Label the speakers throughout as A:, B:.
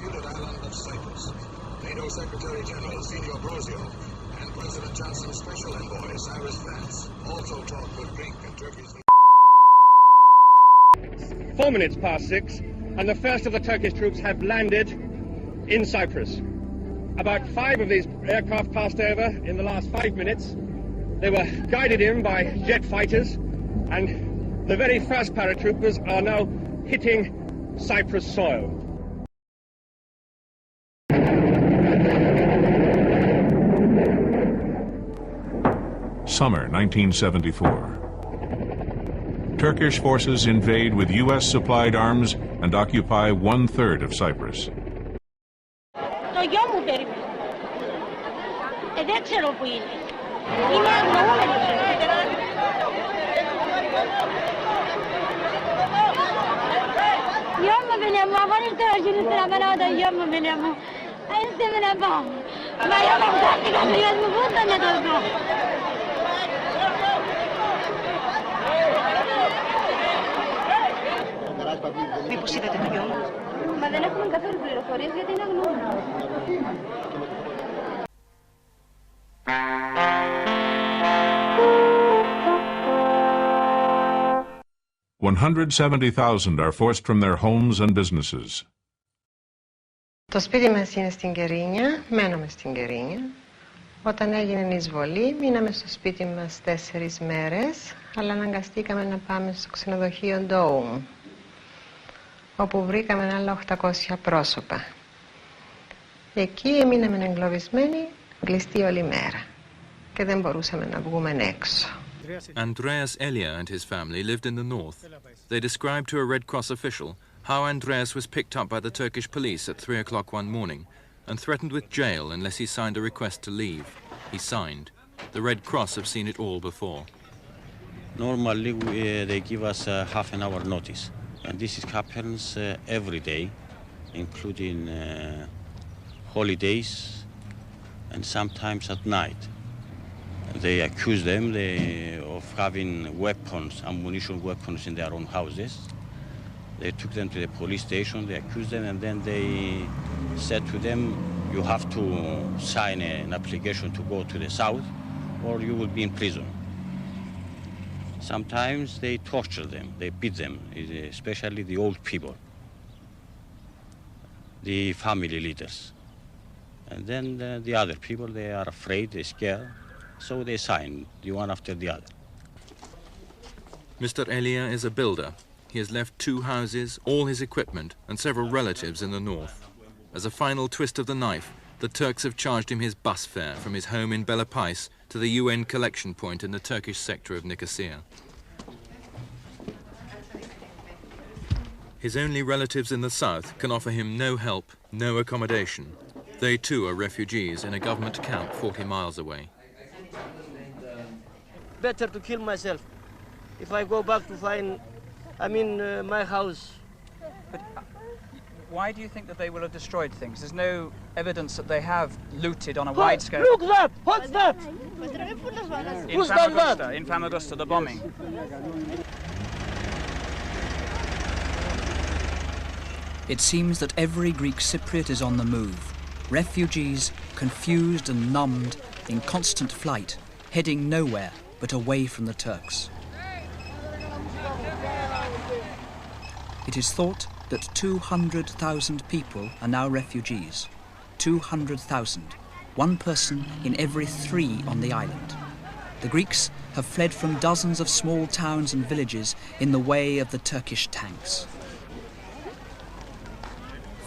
A: disputed island of Cyprus. NATO Secretary General Senior Brozio and President Johnson's special envoy, Cyrus Vance, also talked with Greek and Turkish.
B: 4 minutes past 6, and the first of the Turkish troops have landed in Cyprus. About 5 of these aircraft passed over in the last 5 minutes. They were guided in by jet fighters, and the very first paratroopers are now hitting Cyprus soil.
C: Summer 1974. Turkish forces invade with U.S.-supplied arms and occupy 1/3 of Cyprus.
D: Το γιο μου περίμενε. Δεν ξέρω που είναι. Είναι αγνοούμενος. Γιο μου παιδιά μου, αγώνεις τώρα γίνεις τραβερά το γιο μου παιδιά μου. Είστε με να πάω. Μα γιο μου χτάστηκα στο γιος μου, πού θα με το δω.
E: Μήπως είδατε το γιο μου?
D: Μα δεν έχουμε καθόλου πληροφορίες γιατί είναι αγνοούμενο.
C: 170,000 are forced from their homes and businesses.
F: Το σπίτι μας είναι στην Κερίνια, μένουμε στην Κερίνια. Όταν έγινε η εισβολή, μείναμε στο σπίτι μας 4 μέρες, αλλά αναγκαστήκαμε να πάμε στο ξενοδοχείο Ντόουμ, όπου βρήκαμε άλλα 800 πρόσωπα. Εκεί έμειναμε εγκλωβισμένοι, κλειστοί όλη μέρα και δεν μπορούσαμε να βγούμε έξω.
G: Andreas Elia and his family lived in the north. They described to a Red Cross official how Andreas was picked up by the Turkish police at 3 o'clock one morning and threatened with jail unless he signed a request to leave. He signed. The Red Cross have seen it all before.
H: Normally they give us half an hour notice, and this happens every day, including holidays and sometimes at night. They accuse them of having weapons, ammunition weapons in their own houses. They took them to the police station, they accused them, and then they said to them, you have to sign an application to go to the south or you will be in prison. Sometimes they torture them, they beat them, especially the old people, the family leaders. And then the other people, they are afraid, they're scared, so they sign the one after the other.
G: Mr. Elia is a builder. He has left 2 houses, all his equipment, and several relatives in the north. As a final twist of the knife, the Turks have charged him his bus fare from his home in Belapais to the UN collection point in the Turkish sector of Nicosia. His only relatives in the south can offer him no help, no accommodation. They too are refugees in a government camp 40 miles away.
I: Better to kill myself if I go back to find, my house.
J: But why do you think that they will have destroyed things? There's no evidence that they have looted on a wide scale.
I: Look that! What's that?
J: In Famagusta, the bombing. It seems that every Greek Cypriot is on the move. Refugees, confused and numbed, in constant flight, heading nowhere but away from the Turks. It is thought that 200,000 people are now refugees. 200,000. 1 person in every 3 on the island. The Greeks have fled from dozens of small towns and villages in the way of the Turkish tanks.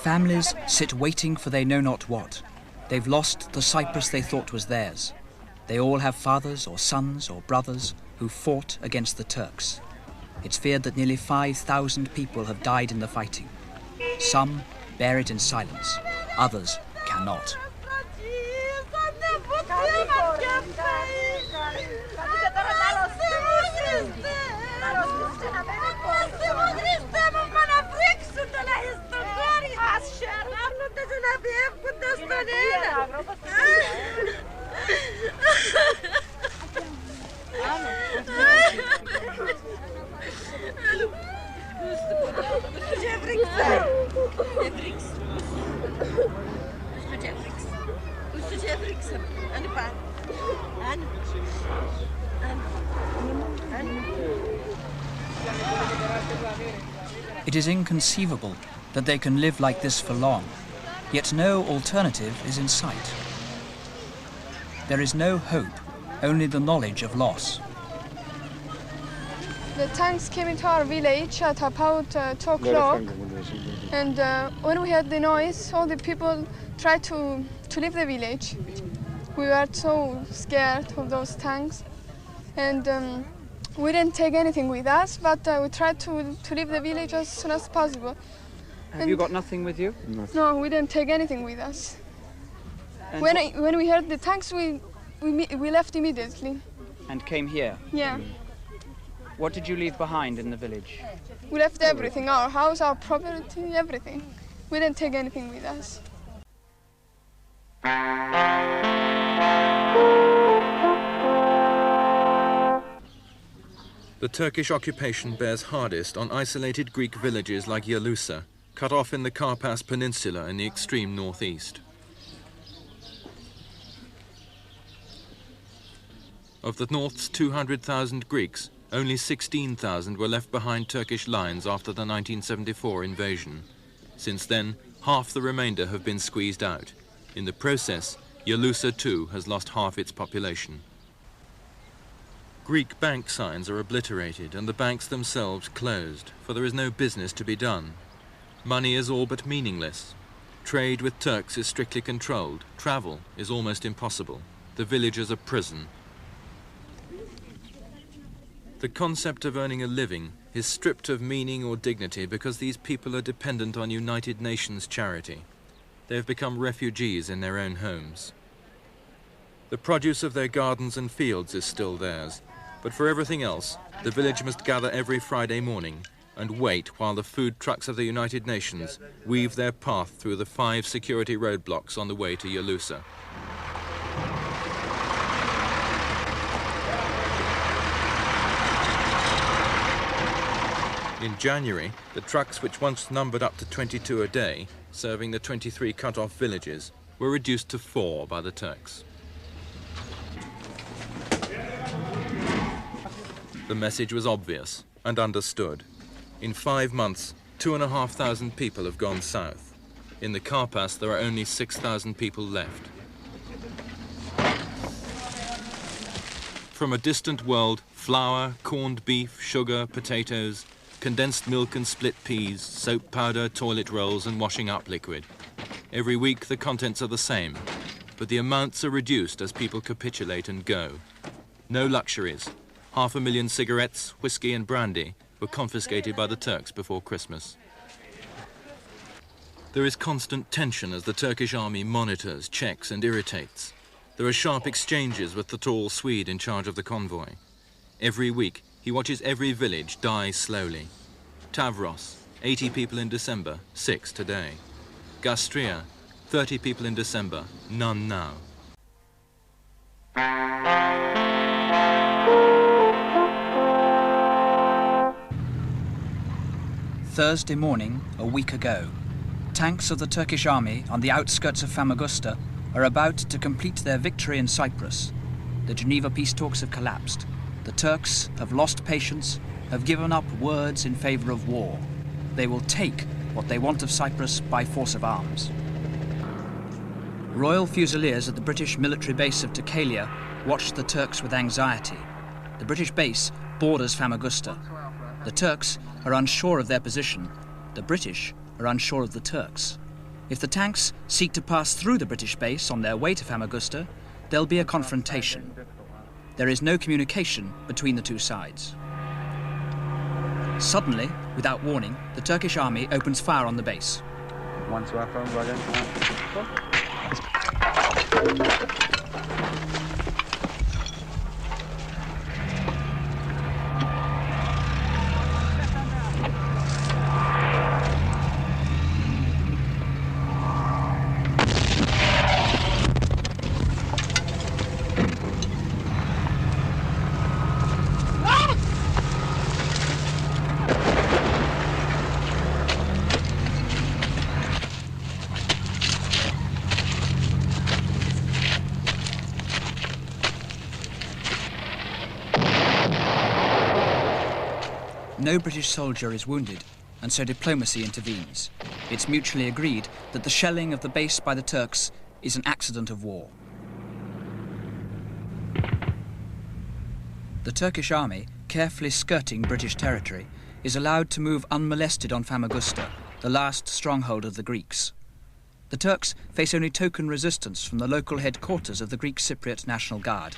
J: Families sit waiting for they know not what. They've lost the Cyprus they thought was theirs. They all have fathers or sons or brothers who fought against the Turks. It's feared that nearly 5,000 people have died in the fighting. Some bear it in silence, others cannot. It is inconceivable that they can live like this for long, yet no alternative is in sight. There is no hope, only the knowledge of loss.
K: The tanks came into our village at about 2 o'clock, and when we heard the noise, all the people tried to leave the village. We were so scared of those tanks, and we didn't take anything with us, but we tried to leave the village as soon as possible.
J: Have you got nothing with you?
K: No, we didn't take anything with us. When we heard the tanks, we left immediately.
J: And came here?
K: Yeah.
J: What did you leave behind in the village?
K: We left everything, our house, our property, everything. We didn't take anything with us.
G: The Turkish occupation bears hardest on isolated Greek villages like Yalousa, cut off in the Karpas Peninsula in the extreme northeast. Of the North's 200,000 Greeks, only 16,000 were left behind Turkish lines after the 1974 invasion. Since then, half the remainder have been squeezed out. In the process, Yalousa too has lost half its population. Greek bank signs are obliterated and the banks themselves closed, for there is no business to be done. Money is all but meaningless. Trade with Turks is strictly controlled. Travel is almost impossible. The village is a prison. The concept of earning a living is stripped of meaning or dignity because these people are dependent on United Nations charity. They have become refugees in their own homes. The produce of their gardens and fields is still theirs, but for everything else, the village must gather every Friday morning and wait while the food trucks of the United Nations weave their path through the 5 security roadblocks on the way to Yalousa. In January, the trucks which once numbered up to 22 a day, serving the 23 cut-off villages, were reduced to 4 by the Turks. The message was obvious and understood. In 5 months, 2,500 people have gone south. In the Karpas, there are only 6,000 people left. From a distant world, flour, corned beef, sugar, potatoes, condensed milk and split peas, soap powder, toilet rolls and washing up liquid. Every week the contents are the same, but the amounts are reduced as people capitulate and go. No luxuries. 500,000 cigarettes, whiskey and brandy were confiscated by the Turks before Christmas. There is constant tension as the Turkish army monitors, checks and irritates. There are sharp exchanges with the tall Swede in charge of the convoy. Every week, he watches every village die slowly. Tavros, 80 people in December, 6 today. Gastria, 30 people in December, none now.
J: Thursday morning, a week ago, tanks of the Turkish army on the outskirts of Famagusta are about to complete their victory in Cyprus. The Geneva peace talks have collapsed. The Turks have lost patience, have given up words in favor of war. They will take what they want of Cyprus by force of arms. Royal Fusiliers at the British military base of Takalia watch the Turks with anxiety. The British base borders Famagusta. The Turks are unsure of their position. The British are unsure of the Turks. If the tanks seek to pass through the British base on their way to Famagusta, there'll be a confrontation. There is no communication between the two sides. Suddenly, without warning, the Turkish army opens fire on the base. No British soldier is wounded, and so diplomacy intervenes. It's mutually agreed that the shelling of the base by the Turks is an accident of war. The Turkish army, carefully skirting British territory, is allowed to move unmolested on Famagusta, the last stronghold of the Greeks. The Turks face only token resistance from the local headquarters of the Greek Cypriot National Guard.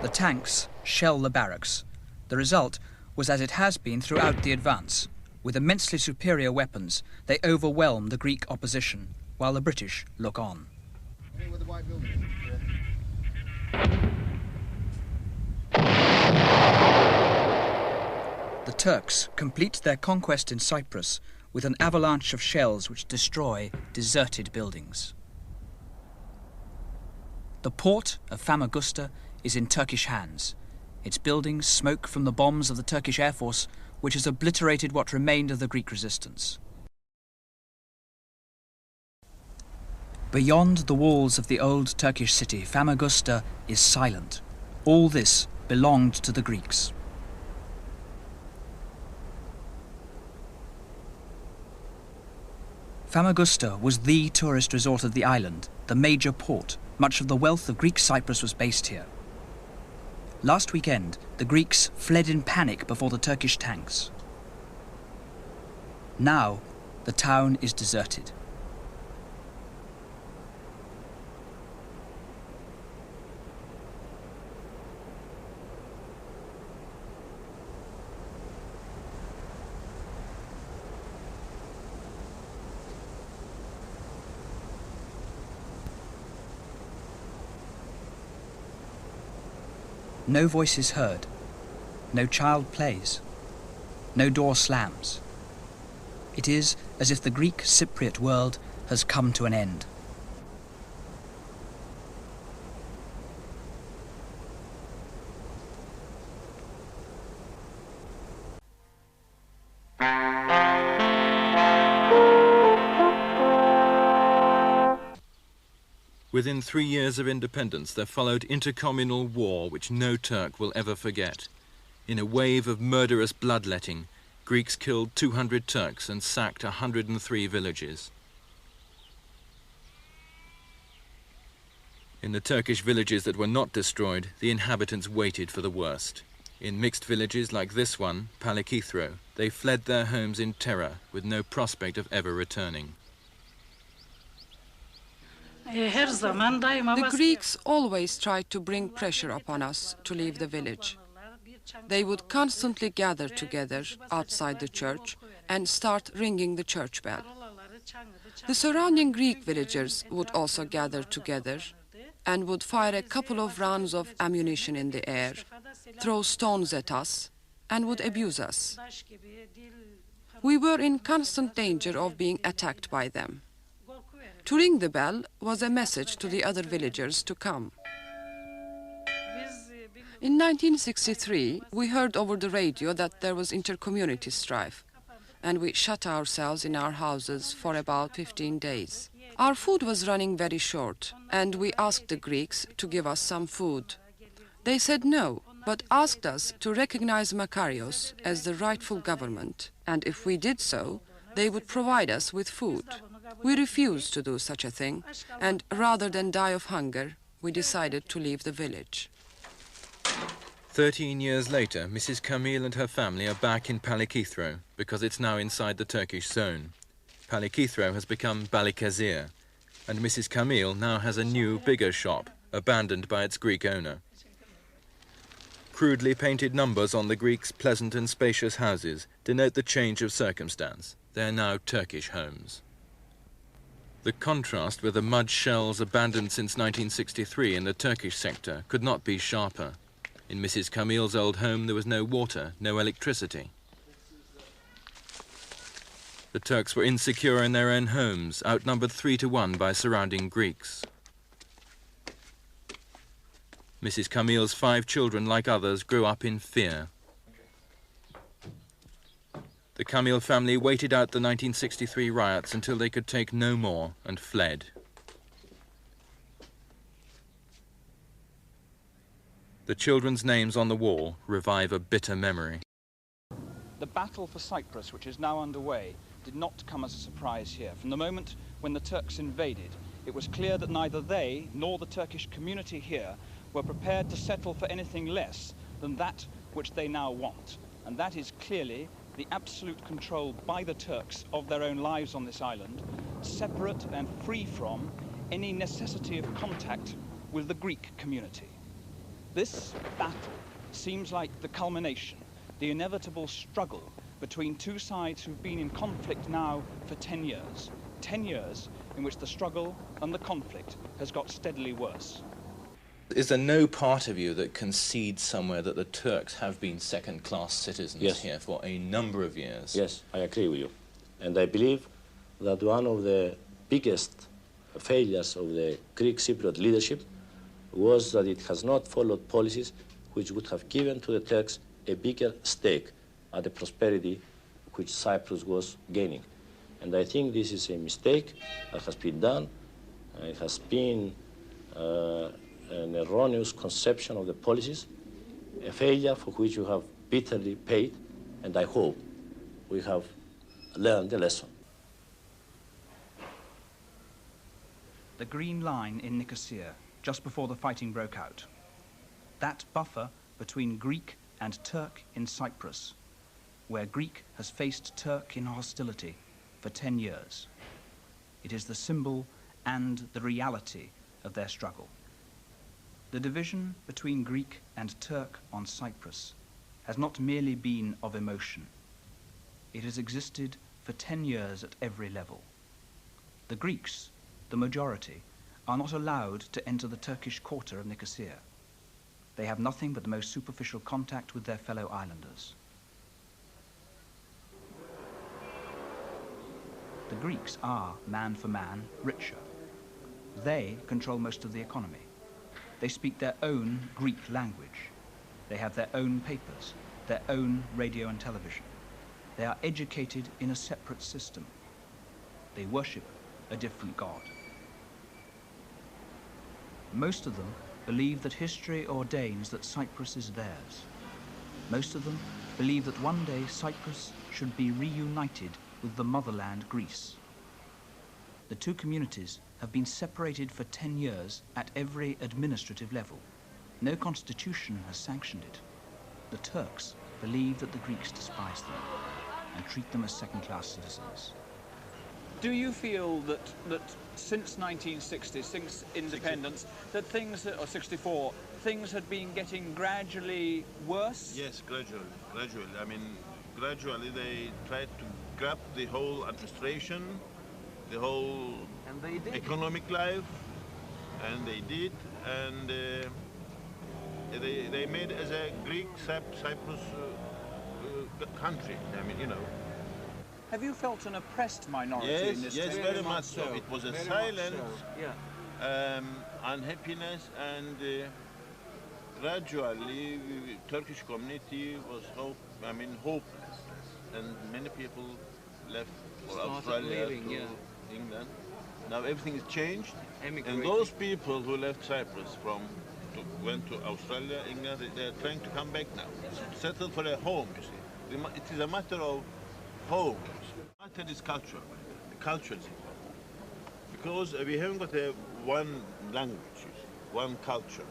J: The tanks shell the barracks. The result was as it has been throughout the advance. With immensely superior weapons, they overwhelm the Greek opposition, while the British look on. The Turks complete their conquest in Cyprus with an avalanche of shells which destroy deserted buildings. The port of Famagusta is in Turkish hands. Its buildings smoke from the bombs of the Turkish Air Force, which has obliterated what remained of the Greek resistance. Beyond the walls of the old Turkish city, Famagusta is silent. All this belonged to the Greeks. Famagusta was the tourist resort of the island, the major port. Much of the wealth of Greek Cyprus was based here. Last weekend, the Greeks fled in panic before the Turkish tanks. Now, the town is deserted. No voice is heard, no child plays, no door slams. It is as if the Greek Cypriot world has come to an end.
G: Within 3 years of independence, there followed intercommunal war which no Turk will ever forget. In a wave of murderous bloodletting, Greeks killed 200 Turks and sacked 103 villages. In the Turkish villages that were not destroyed, the inhabitants waited for the worst. In mixed villages like this one, Palikithro, they fled their homes in terror with no prospect of ever returning.
L: The Greeks always tried to bring pressure upon us to leave the village. They would constantly gather together outside the church and start ringing the church bell. The surrounding Greek villagers would also gather together and would fire a couple of rounds of ammunition in the air, throw stones at us, and would abuse us. We were in constant danger of being attacked by them. To ring the bell was a message to the other villagers to come. In 1963, we heard over the radio that there was inter-community strife, and we shut ourselves in our houses for about 15 days. Our food was running very short, and we asked the Greeks to give us some food. They said no, but asked us to recognize Makarios as the rightful government, and if we did so, they would provide us with food. We refused to do such a thing, and rather than die of hunger, we decided to leave the village.
G: 13 years later, Mrs. Camille and her family are back in Palikithro because it's now inside the Turkish zone. Palikithro has become Balikazir, and Mrs. Camille now has a new, bigger shop, abandoned by its Greek owner. Crudely painted numbers on the Greeks' pleasant and spacious houses denote the change of circumstance. They are now Turkish homes. The contrast with the mud shells abandoned since 1963 in the Turkish sector could not be sharper. In Mrs. Camille's old home there was no water, no electricity. The Turks were insecure in their own homes, outnumbered 3 to 1 by surrounding Greeks. Mrs. Camille's 5 children, like others, grew up in fear. The Camille family waited out the 1963 riots until they could take no more and fled. The children's names on the wall revive a bitter memory.
M: The battle for Cyprus, which is now underway, did not come as a surprise here. From the moment when the Turks invaded, it was clear that neither they nor the Turkish community here were prepared to settle for anything less than that which they now want. And that is clearly the absolute control by the Turks of their own lives on this island, separate and free from any necessity of contact with the Greek community. This battle seems like the culmination, the inevitable struggle between two sides who've been in conflict now for 10 years. 10 years in which the struggle and the conflict has got steadily worse.
G: Is there no part of you that concedes somewhere that the Turks have been second-class citizens here for a number of years?
N: Yes, I agree with you. And I believe that one of the biggest failures of the Greek Cypriot leadership was that it has not followed policies which would have given to the Turks a bigger stake at the prosperity which Cyprus was gaining. And I think this is a mistake that has been done. It has been an erroneous conception of the policies, a failure for which you have bitterly paid, and I hope we have learned the lesson.
J: The Green Line in Nicosia, just before the fighting broke out. That buffer between Greek and Turk in Cyprus, where Greek has faced Turk in hostility for 10 years. It is the symbol and the reality of their struggle. The division between Greek and Turk on Cyprus has not merely been of emotion. It has existed for 10 years at every level. The Greeks, the majority, are not allowed to enter the Turkish quarter of Nicosia. They have nothing but the most superficial contact with their fellow islanders. The Greeks are, man for man, richer. They control most of the economy. They speak their own Greek language. They have their own papers, their own radio and television. They are educated in a separate system. They worship a different god. Most of them believe that history ordains that Cyprus is theirs. Most of them believe that one day Cyprus should be reunited with the motherland Greece. The two communities have been separated for 10 years at every administrative level. No constitution has sanctioned it. The Turks believe that the Greeks despise them and treat them as second-class citizens.
M: Do you feel that since 1960, since independence, that things, or 64, things had been getting gradually worse?
O: Yes, gradually. I mean, gradually they tried to grab the whole administration, the whole economic life, and they did, and they made as a Greek Cyprus country. I mean, you know.
M: Have you felt an oppressed minority in this?
O: Yes, very much so. It was a silent unhappiness, and gradually Turkish community was hopeless, and many people left for Australia to England. Now everything is changed, and those people who left Cyprus went to Australia, England, they are trying to come back now, settle for a home. You see, it is a matter of home. The matter is culture. The culture is important, because we haven't got one language, one culture.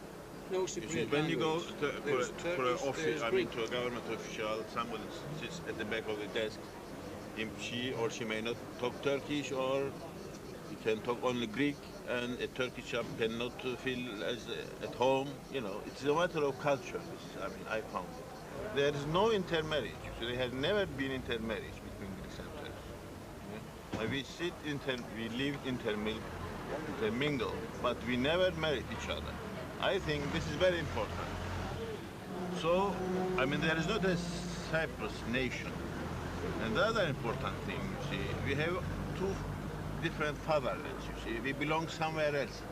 I: No supreme
O: when you go
I: language.
O: for an office, to a government official, somebody sits at the back of the desk. She or she may not talk Turkish, or he can talk only Greek, and a Turkish chap cannot feel as at home. You know, it's a matter of culture. I found it. There is no intermarriage. So there has never been intermarriage between Greeks and Turks. Yeah? We live intermingle, but we never married each other. I think this is very important. So, there is not a Cyprus nation. And the other important thing, you see, we have two different fatherlands, you see. We belong somewhere else,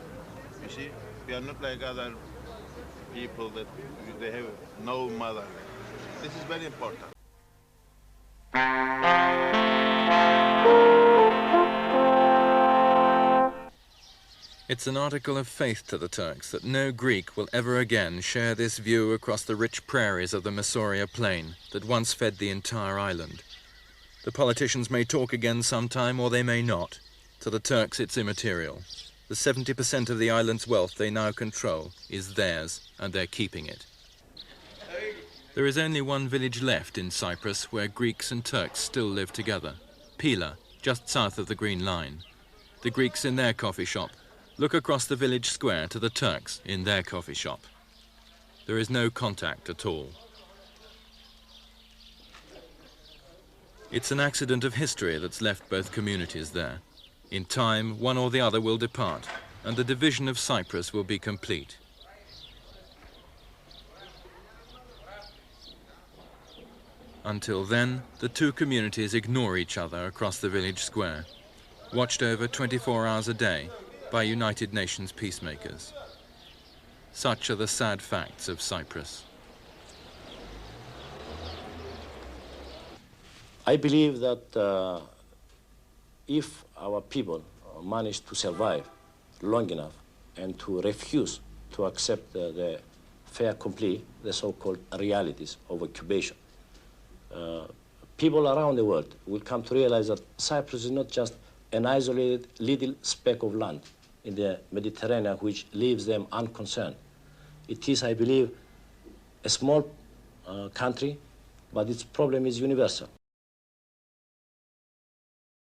O: you see. We are not like other people that they have no motherland. This is very important.
G: It's an article of faith to the Turks that no Greek will ever again share this view across the rich prairies of the Massoria plain that once fed the entire island. The politicians may talk again sometime, or they may not. To the Turks, it's immaterial. The 70% of the island's wealth they now control is theirs, and they're keeping it. There is only one village left in Cyprus where Greeks and Turks still live together, Pila, just south of the Green Line. The Greeks in their coffee shop look across the village square to the Turks in their coffee shop. There is no contact at all. It's an accident of history that's left both communities there. In time, one or the other will depart, and the division of Cyprus will be complete. Until then, the two communities ignore each other across the village square, watched over 24 hours a day by United Nations peacemakers. Such are the sad facts of Cyprus.
N: I believe that if our people manage to survive long enough and to refuse to accept the fait accompli, the so-called realities of occupation, people around the world will come to realize that Cyprus is not just an isolated little speck of land in the Mediterranean which leaves them unconcerned. It is, I believe, a small country, but its problem is universal.